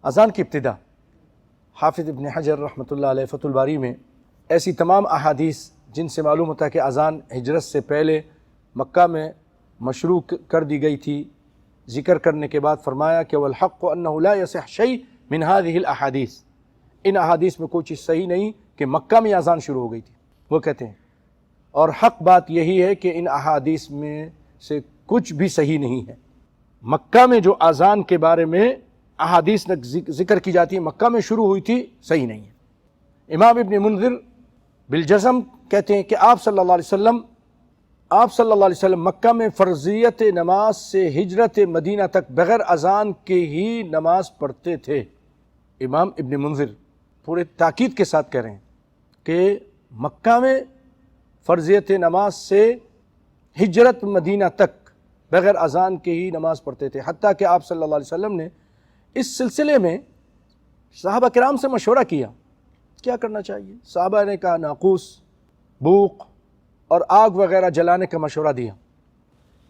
اذان کی ابتدا حافظ ابن حجر رحمۃ اللہ علیہ فتح الباری میں ایسی تمام احادیث جن سے معلوم ہوتا ہے کہ اذان ہجرت سے پہلے مکہ میں مشروع کر دی گئی تھی، ذکر کرنے کے بعد فرمایا کہ والحق انہ لا یصح شیء من هذه الاحادیث، ان احادیث میں کوئی چیز صحیح نہیں کہ مکہ میں اذان شروع ہو گئی تھی۔ وہ کہتے ہیں اور حق بات یہی ہے کہ ان احادیث میں سے کچھ بھی صحیح نہیں ہے۔ مکہ میں جو اذان کے بارے میں احادیث ذکر کی جاتی ہے مکہ میں شروع ہوئی تھی، صحیح نہیں ہے۔ امام ابن منذر بالجزم کہتے ہیں کہ آپ صلی اللہ علیہ وسلم مکہ میں فرضیت نماز سے ہجرت مدینہ تک بغیر اذان کے ہی نماز پڑھتے تھے۔ امام ابن منذر پورے تاکید کے ساتھ کہہ رہے ہیں کہ مکہ میں فرضیت نماز سے ہجرت مدینہ تک بغیر اذان کے ہی نماز پڑھتے تھے، حتیٰ کہ آپ صلی اللہ علیہ وسلم نے اس سلسلے میں صحابہ کرام سے مشورہ کیا کیا کرنا چاہیے۔ صحابہ نے کہا ناقوس، بوق اور آگ وغیرہ جلانے کا مشورہ دیا۔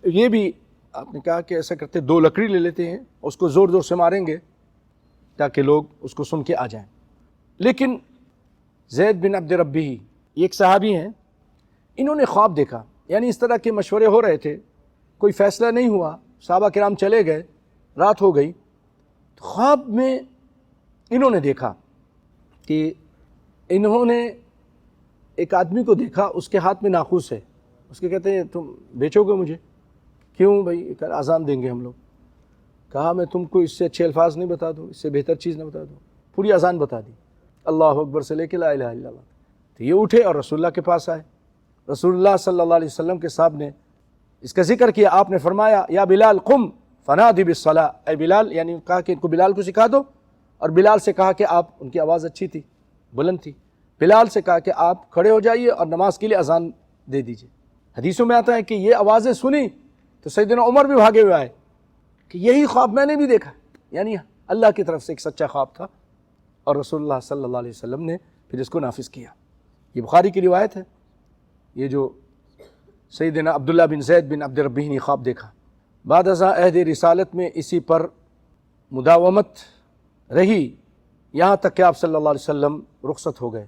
یہ بھی آپ نے کہا کہ ایسا کرتے 2 لکڑی لے لیتے ہیں، اس کو زور زور سے ماریں گے تاکہ لوگ اس کو سن کے آ جائیں۔ لیکن زید بن عبد ربی یہ ایک صحابی ہیں، انہوں نے خواب دیکھا، یعنی اس طرح کے مشورے ہو رہے تھے، کوئی فیصلہ نہیں ہوا، صحابہ کرام چلے گئے، رات ہو گئی، تو خواب میں انہوں نے دیکھا کہ انہوں نے ایک آدمی کو دیکھا، اس کے ہاتھ میں ناقوس ہے، اس کے کہتے ہیں تم بیچو گے مجھے؟ کیوں بھائی؟ اذان دیں گے ہم لوگ۔ کہا میں تم کو اس سے اچھے الفاظ نہیں بتا دوں، اس سے بہتر چیز نہ بتا دوں، پوری اذان بتا دی، اللہ اکبر سے لے کے لا الہ الا اللہ۔ تو یہ اٹھے اور رسول اللہ کے پاس آئے، رسول اللہ صلی اللہ علیہ وسلم کے صاحب نے اس کا ذکر کیا، آپ نے فرمایا یا بلال قم فنادی بالصلاۃ، اے بلال، یعنی کہا کہ ان کو بلال کو سکھا دو، اور بلال سے کہا کہ آپ، ان کی آواز اچھی تھی، بلند تھی، بلال سے کہا کہ آپ کھڑے ہو جائیے اور نماز کے لیے اذان دے دیجیے۔ حدیثوں میں آتا ہے کہ یہ آوازیں سنی تو سیدنا عمر بھی بھاگے ہوئے آئے کہ یہی خواب میں نے بھی دیکھا، یعنی اللہ کی طرف سے ایک سچا خواب تھا، اور رسول اللہ صلی اللہ علیہ وسلم نے پھر اس کو نافذ کیا۔ یہ بخاری کی روایت ہے، یہ جو سیدنا عبداللہ بن زید بن عبد ربی نے خواب دیکھا۔ بعد ازاں عہد رسالت میں اسی پر مداومت رہی، یہاں تک کہ آپ صلی اللہ علیہ وسلم رخصت ہو گئے۔